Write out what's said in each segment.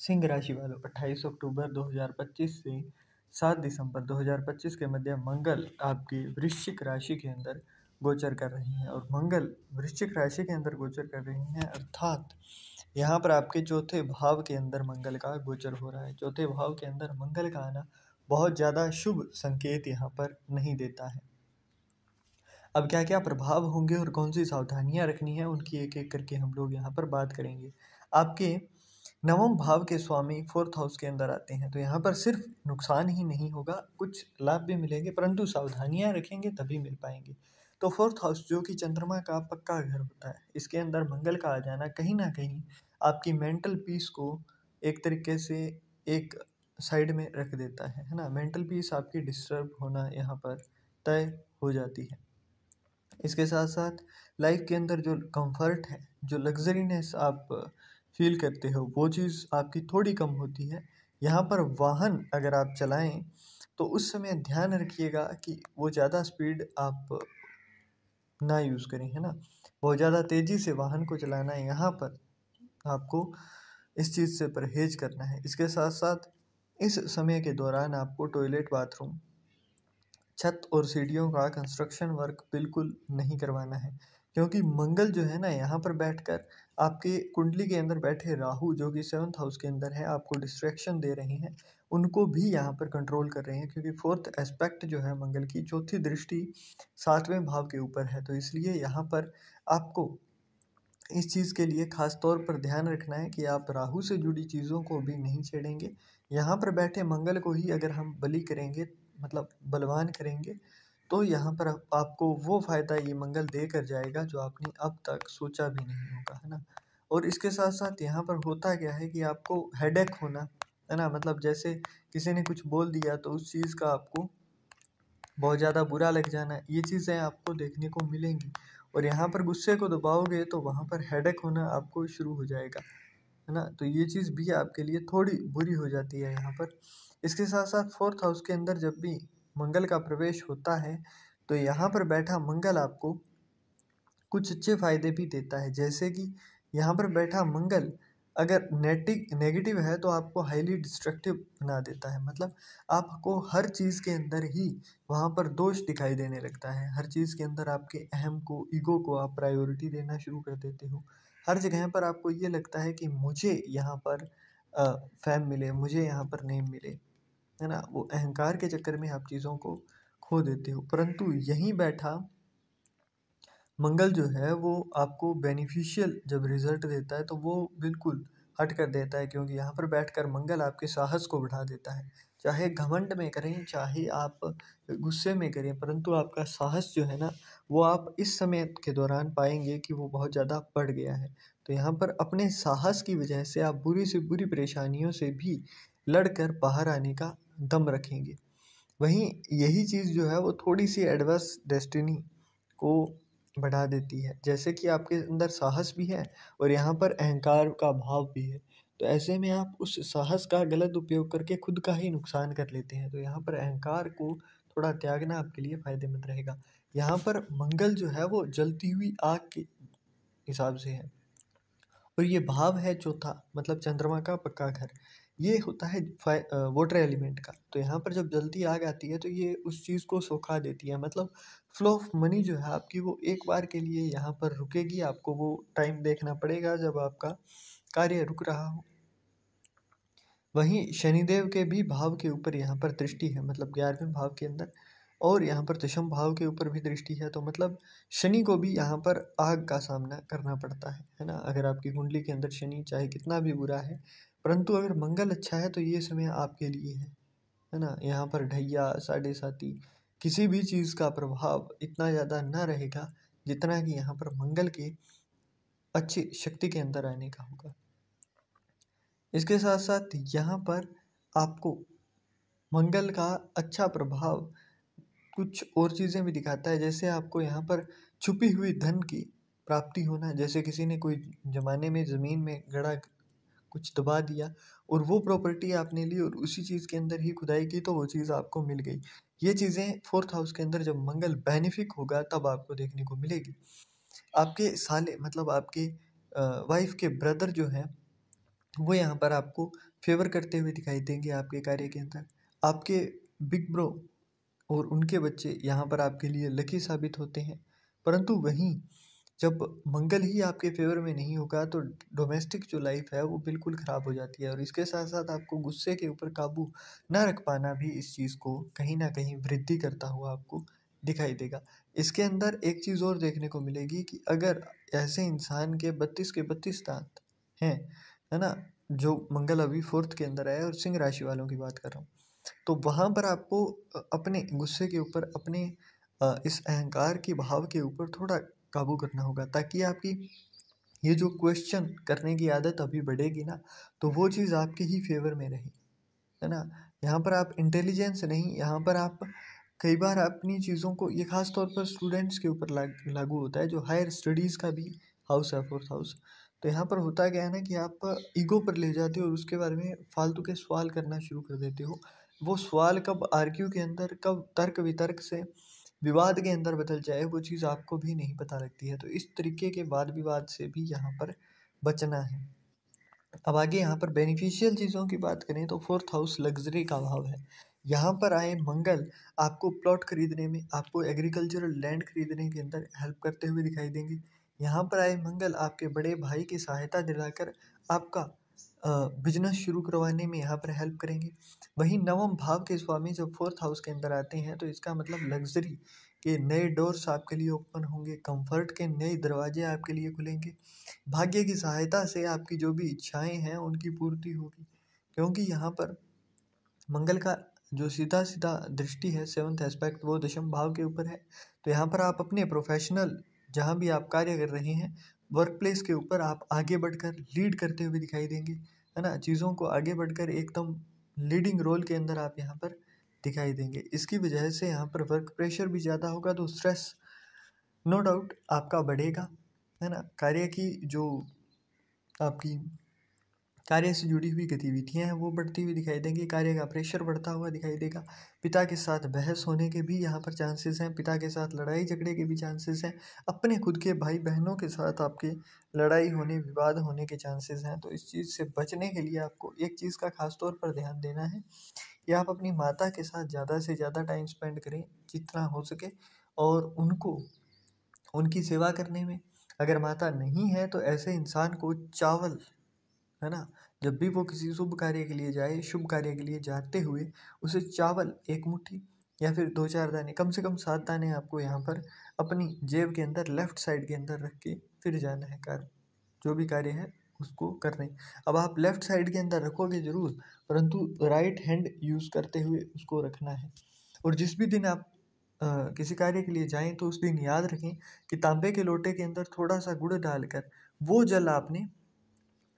सिंह राशि वालों 28 अक्टूबर 2025 से 7 दिसंबर 2025 के मध्य मंगल आपकी वृश्चिक राशि के अंदर गोचर कर रही हैं और मंगल वृश्चिक राशि के अंदर गोचर कर रही हैं, अर्थात यहाँ पर आपके चौथे भाव के अंदर मंगल का गोचर हो रहा है। चौथे भाव के अंदर मंगल का आना बहुत ज़्यादा शुभ संकेत यहाँ पर नहीं देता है। अब क्या क्या प्रभाव होंगे और कौन सी सावधानियां रखनी है, उनकी एक एक करके हम लोग यहाँ पर बात करेंगे। आपके नवम भाव के स्वामी फोर्थ हाउस के अंदर आते हैं, तो यहाँ पर सिर्फ नुकसान ही नहीं होगा, कुछ लाभ भी मिलेंगे, परंतु सावधानियां रखेंगे तभी मिल पाएंगे। तो फोर्थ हाउस जो कि चंद्रमा का पक्का घर होता है, इसके अंदर मंगल का आ जाना कहीं ना कहीं आपकी मेंटल पीस को एक तरीके से एक साइड में रख देता है ना। मेंटल पीस आपकी डिस्टर्ब होना यहाँ पर तय हो जाती है। इसके साथ साथ लाइफ के अंदर जो कंफर्ट है, जो लग्जरीनेस आप फील करते हो, वो चीज़ आपकी थोड़ी कम होती है। यहाँ पर वाहन अगर आप चलाएं तो उस समय ध्यान रखिएगा कि वो ज़्यादा स्पीड आप ना यूज़ करें, है ना। बहुत ज़्यादा तेज़ी से वाहन को चलाना है, यहाँ पर आपको इस चीज़ से परहेज करना है। इसके साथ साथ इस समय के दौरान आपको टॉयलेट, बाथरूम, छत और सीढ़ियों का कंस्ट्रक्शन वर्क बिल्कुल नहीं करवाना है, क्योंकि मंगल जो है ना यहाँ पर बैठकर आपके कुंडली के अंदर बैठे राहु जो कि सेवन्थ हाउस के अंदर है, आपको डिस्ट्रैक्शन दे रहे हैं, उनको भी यहाँ पर कंट्रोल कर रहे हैं, क्योंकि फोर्थ एस्पेक्ट जो है मंगल की चौथी दृष्टि सातवें भाव के ऊपर है। तो इसलिए यहाँ पर आपको इस चीज़ के लिए खास तौर पर ध्यान रखना है कि आप राहु से जुड़ी चीज़ों को भी नहीं छेड़ेंगे। यहाँ पर बैठे मंगल को ही अगर हम बलि करेंगे, मतलब बलवान करेंगे, तो यहाँ पर आपको वो फ़ायदा ये मंगल दे कर जाएगा जो आपने अब तक सोचा भी नहीं होगा, है ना। और इसके साथ साथ यहाँ पर होता क्या है कि आपको हेडेक होना, है ना, मतलब जैसे किसी ने कुछ बोल दिया तो उस चीज़ का आपको बहुत ज़्यादा बुरा लग जाना, ये चीज़ें आपको देखने को मिलेंगी। और यहाँ पर गुस्से को दबाओगे तो वहाँ पर हेडेक होना आपको शुरू हो जाएगा, है ना। तो ये चीज़ भी आपके लिए थोड़ी बुरी हो जाती है यहाँ पर। इसके साथ साथ फोर्थ हाउस के अंदर जब भी मंगल का प्रवेश होता है तो यहाँ पर बैठा मंगल आपको कुछ अच्छे फायदे भी देता है। जैसे कि यहाँ पर बैठा मंगल अगर नेगेटिव है तो आपको हाईली डिस्ट्रक्टिव बना देता है, मतलब आपको हर चीज़ के अंदर ही वहाँ पर दोष दिखाई देने लगता है। हर चीज़ के अंदर आपके अहम को, ईगो को आप प्रायोरिटी देना शुरू कर देते हो। हर जगह पर आपको ये लगता है कि मुझे यहाँ पर फेम मिले, मुझे यहाँ पर नेम मिले, है ना। वो अहंकार के चक्कर में आप चीज़ों को खो देते हो। परंतु यहीं बैठा मंगल जो है वो आपको बेनिफिशियल जब रिजल्ट देता है तो वो बिल्कुल हट कर देता है, क्योंकि यहाँ पर बैठकर मंगल आपके साहस को बढ़ा देता है। चाहे घमंड में करें, चाहे आप गुस्से में करें, परंतु आपका साहस जो है ना, वो आप इस समय के दौरान पाएंगे कि वो बहुत ज़्यादा बढ़ गया है। तो यहाँ पर अपने साहस की वजह से आप बुरी से बुरी परेशानियों से भी लड़कर बाहर आने का दम रखेंगे। वहीं यही चीज़ जो है वो थोड़ी सी एडवर्स डेस्टिनी को बढ़ा देती है। जैसे कि आपके अंदर साहस भी है और यहाँ पर अहंकार का भाव भी है, तो ऐसे में आप उस साहस का गलत उपयोग करके खुद का ही नुकसान कर लेते हैं। तो यहाँ पर अहंकार को थोड़ा त्यागना आपके लिए फ़ायदेमंद रहेगा। यहाँ पर मंगल जो है वो जलती हुई आग के हिसाब से है और ये भाव है चौथा, मतलब चंद्रमा का पक्का घर। ये होता है वाटर एलिमेंट का। तो यहाँ पर जब जल्दी आग आती है तो ये उस चीज़ को सोखा देती है, मतलब फ्लो ऑफ मनी जो है आपकी वो एक बार के लिए यहाँ पर रुकेगी। आपको वो टाइम देखना पड़ेगा जब आपका कार्य रुक रहा हो। वहीं शनिदेव के भी भाव के ऊपर यहाँ पर दृष्टि है, मतलब 11वें भाव के अंदर, और यहाँ पर दशम भाव के ऊपर भी दृष्टि है। तो मतलब शनि को भी यहाँ पर आग का सामना करना पड़ता है ना। अगर आपकी कुंडली के अंदर शनि चाहे कितना भी बुरा है, परंतु अगर मंगल अच्छा है तो ये समय आपके लिए है ना। यहाँ पर ढैया, साढ़े साती, किसी भी चीज़ का प्रभाव इतना ज़्यादा ना रहेगा जितना कि यहाँ पर मंगल के अच्छी शक्ति के अंदर आने का होगा। इसके साथ साथ यहाँ पर आपको मंगल का अच्छा प्रभाव कुछ और चीज़ें भी दिखाता है। जैसे आपको यहाँ पर छुपी हुई धन की प्राप्ति होना, जैसे किसी ने कोई ज़माने में ज़मीन में गड़ा कुछ दबा दिया और वो प्रॉपर्टी आपने ली और उसी चीज़ के अंदर ही खुदाई की तो वो चीज़ आपको मिल गई। ये चीज़ें फोर्थ हाउस के अंदर जब मंगल बेनिफिक होगा तब आपको देखने को मिलेगी। आपके साले, मतलब आपके वाइफ के ब्रदर जो हैं, वो यहाँ पर आपको फेवर करते हुए दिखाई देंगे आपके कार्य के अंदर। आपके बिग ब्रो और उनके बच्चे यहाँ पर आपके लिए लकी साबित होते हैं। परंतु वहीं जब मंगल ही आपके फेवर में नहीं होगा तो डोमेस्टिक जो लाइफ है वो बिल्कुल ख़राब हो जाती है, और इसके साथ साथ आपको गुस्से के ऊपर काबू ना रख पाना भी इस चीज़ को कहीं ना कहीं वृद्धि करता हुआ आपको दिखाई देगा। इसके अंदर एक चीज़ और देखने को मिलेगी कि अगर ऐसे इंसान के 32 दांत हैं, है ना, जो मंगल अभी फोर्थ के अंदर है और सिंह राशि वालों की बात कर रहा हूँ, तो वहाँ पर आपको अपने गुस्से के ऊपर, अपने इस अहंकार के भाव के ऊपर थोड़ा काबू करना होगा, ताकि आपकी ये जो क्वेश्चन करने की आदत अभी बढ़ेगी ना, तो वो चीज़ आपके ही फेवर में रहे, है ना। यहाँ पर आप इंटेलिजेंस नहीं, यहाँ पर आप कई बार अपनी चीज़ों को, ये खास तौर पर स्टूडेंट्स के ऊपर लागू होता है, जो हायर स्टडीज़ का भी हाउस है, फोर्थ हाउस। तो यहाँ पर होता क्या है ना कि आप ईगो पर ले जाते हो और उसके बारे में फालतू के सवाल करना शुरू कर देते हो। वो सवाल कब आर्ग्यू के अंदर, कब तर्क वितर्क से विवाद के अंदर बदल जाए, वो चीज़ आपको भी नहीं पता लगती है। तो इस तरीके के वाद विवाद से भी यहाँ पर बचना है। अब आगे यहाँ पर बेनिफिशियल चीज़ों की बात करें तो फोर्थ हाउस लग्जरी का भाव है। यहाँ पर आए मंगल आपको प्लॉट खरीदने में, आपको एग्रीकल्चरल लैंड खरीदने के अंदर हेल्प करते हुए दिखाई देंगे। यहाँ पर आए मंगल आपके बड़े भाई की सहायता दिलाकर आपका बिजनेस शुरू करवाने में यहाँ पर हेल्प करेंगे। वहीं नवम भाव के स्वामी जब फोर्थ हाउस के अंदर आते हैं तो इसका मतलब लग्जरी के नए डोर्स आपके लिए ओपन होंगे, कंफर्ट के नए दरवाजे आपके लिए खुलेंगे। भाग्य की सहायता से आपकी जो भी इच्छाएं हैं उनकी पूर्ति होगी, क्योंकि यहाँ पर मंगल का जो सीधा सीधा दृष्टि है, सेवंथ एस्पेक्ट, वो दशम भाव के ऊपर है। तो यहाँ पर आप अपने प्रोफेशनल, जहाँ भी आप कार्य कर रहे हैं, वर्क प्लेस के ऊपर आप आगे बढ़कर लीड करते हुए दिखाई देंगे, है ना। चीज़ों को आगे बढ़कर एकदम लीडिंग रोल के अंदर आप यहाँ पर दिखाई देंगे। इसकी वजह से यहाँ पर वर्क प्रेशर भी ज़्यादा होगा, तो स्ट्रेस नो डाउट आपका बढ़ेगा, है ना। कार्य की जो आपकी कार्य से जुड़ी हुई गतिविधियां हैं वो बढ़ती हुई दिखाई देंगी, कार्य का प्रेशर बढ़ता हुआ दिखाई देगा। पिता के साथ बहस होने के भी यहाँ पर चांसेस हैं, पिता के साथ लड़ाई झगड़े के भी चांसेस हैं, अपने खुद के भाई बहनों के साथ आपके लड़ाई होने, विवाद होने के चांसेस हैं। तो इस चीज़ से बचने के लिए आपको एक चीज़ का खास तौर पर ध्यान देना है कि आप अपनी माता के साथ ज़्यादा से ज़्यादा टाइम स्पेंड करें जितना हो सके, और उनको उनकी सेवा करने में, अगर माता नहीं है तो ऐसे इंसान को चावल, है ना, जब भी वो किसी शुभ कार्य के लिए जाए, शुभ कार्य के लिए जाते हुए उसे चावल एक मुट्ठी या फिर 2-4 दाने, कम से कम 7 दाने आपको यहाँ पर अपनी जेब के अंदर लेफ्ट साइड के अंदर रख के फिर जाना है कार्य, जो भी कार्य है उसको करने। अब आप लेफ्ट साइड के अंदर रखोगे जरूर, परंतु राइट हैंड यूज़ करते हुए उसको रखना है। और जिस भी दिन आप किसी कार्य के लिए जाएं तो उस दिन याद रखें कि तांबे के लोटे के अंदर थोड़ा सा गुड़ डालकर वो जल आपने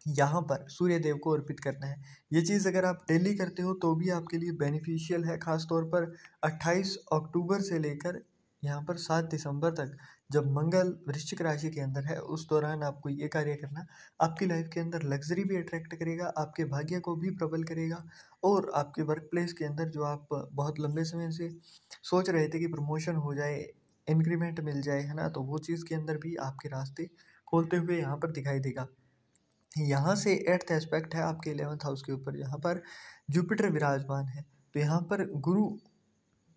यहाँ पर सूर्य देव को अर्पित करना है। ये चीज़ अगर आप डेली करते हो तो भी आपके लिए बेनिफिशियल है, खास तौर पर 28 अक्टूबर से लेकर यहाँ पर 7 दिसंबर तक, जब मंगल वृश्चिक राशि के अंदर है, उस दौरान आपको ये कार्य करना आपकी लाइफ के अंदर लग्जरी भी अट्रैक्ट करेगा, आपके भाग्य को भी प्रबल करेगा, और आपके वर्क प्लेस के अंदर जो आप बहुत लंबे समय से सोच रहे थे कि प्रमोशन हो जाए, इंक्रीमेंट मिल जाए, है ना, तो वो चीज़ के अंदर भी आपके रास्ते खोलते हुए यहाँ पर दिखाई देगा। यहाँ से एट्थ एस्पेक्ट है आपके 11th हाउस के ऊपर, यहाँ पर जुपिटर विराजमान है। तो यहाँ पर गुरु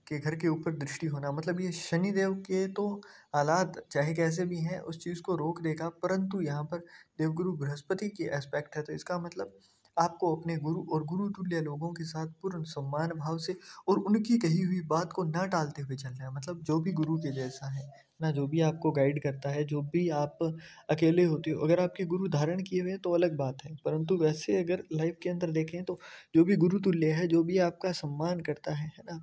के घर के ऊपर दृष्टि होना, मतलब ये शनिदेव के तो हालात चाहे कैसे भी हैं उस चीज़ को रोक देगा, परंतु यहाँ पर देवगुरु बृहस्पति की एस्पेक्ट है। तो इसका मतलब आपको अपने गुरु और गुरु तुल्य लोगों के साथ पूर्ण सम्मान भाव से और उनकी कही हुई बात को ना टालते हुए चलना है। मतलब जो भी गुरु के जैसा है ना, जो भी आपको गाइड करता है, जो भी आप अकेले होते हो, अगर आपके गुरु धारण किए हुए हैं तो अलग बात है, परंतु वैसे अगर लाइफ के अंदर देखें तो जो भी गुरु तुल्य है, जो भी आपका सम्मान करता है ना,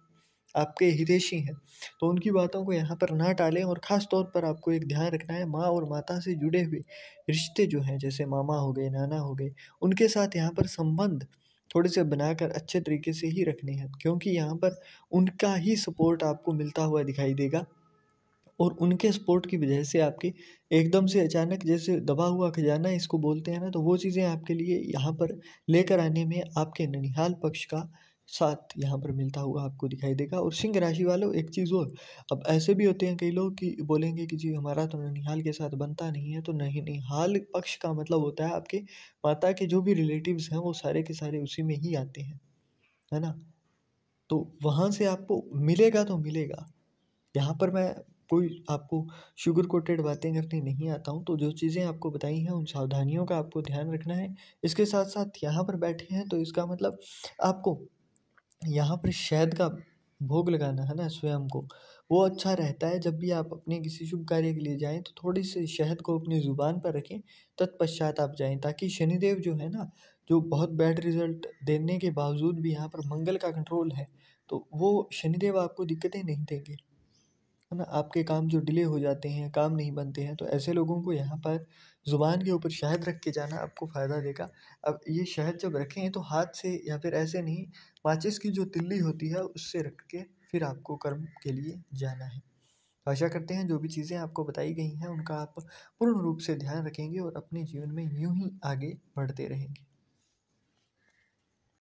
आपके हितैषी हैं, तो उनकी बातों को यहाँ पर ना टालें। और ख़ास तौर पर आपको एक ध्यान रखना है, माँ और माता से जुड़े हुए रिश्ते जो हैं, जैसे मामा हो गए, नाना हो गए, उनके साथ यहाँ पर संबंध थोड़े से बनाकर अच्छे तरीके से ही रखने हैं, क्योंकि यहाँ पर उनका ही सपोर्ट आपको मिलता हुआ दिखाई देगा। और उनके सपोर्ट की वजह से आपकी एकदम से अचानक, जैसे दबा हुआ खजाना इसको बोलते हैं ना, तो वो चीज़ें आपके लिए यहाँ पर लेकर आने में आपके ननिहाल पक्ष का साथ यहाँ पर मिलता हुआ आपको दिखाई देगा। और सिंह राशि वालों एक चीज़ और, अब ऐसे भी होते हैं कई लोग कि बोलेंगे कि जी हमारा तो ननिहाल के साथ बनता नहीं है, तो ननिहाल पक्ष का मतलब होता है आपके माता के जो भी रिलेटिव्स हैं वो सारे के सारे उसी में ही आते हैं, है ना? तो वहाँ से आपको मिलेगा तो मिलेगा। यहाँ पर मैं कोई आपको शुगर कोटेड बातें करने नहीं आता हूँ, तो जो चीज़ें आपको बताई हैं उन सावधानियों का आपको ध्यान रखना है। इसके साथ-साथ यहाँ पर बैठे हैं तो इसका मतलब आपको यहाँ पर शहद का भोग लगाना है ना स्वयं को, वो अच्छा रहता है। जब भी आप अपने किसी शुभ कार्य के लिए जाएँ तो थोड़ी-सी शहद को अपनी ज़ुबान पर रखें, तत्पश्चात आप जाएँ, ताकि शनिदेव जो है ना, जो बहुत बैड रिज़ल्ट देने के बावजूद भी यहाँ पर मंगल का कंट्रोल है, तो वो शनिदेव आपको दिक्कतें नहीं देंगे, है ना? आपके काम जो डिले हो जाते हैं, काम नहीं बनते हैं, तो ऐसे लोगों को यहाँ पर ज़ुबान के ऊपर शहद रख के जाना आपको फ़ायदा देगा। अब ये शहद जब रखें तो हाथ से या फिर ऐसे नहीं, माचिस की जो तिल्ली होती है उससे रख के फिर आपको कर्म के लिए जाना है। आशा करते हैं जो भी चीज़ें आपको बताई गई हैं उनका आप पूर्ण रूप से ध्यान रखेंगे और अपने जीवन में यूँ ही आगे बढ़ते रहेंगे।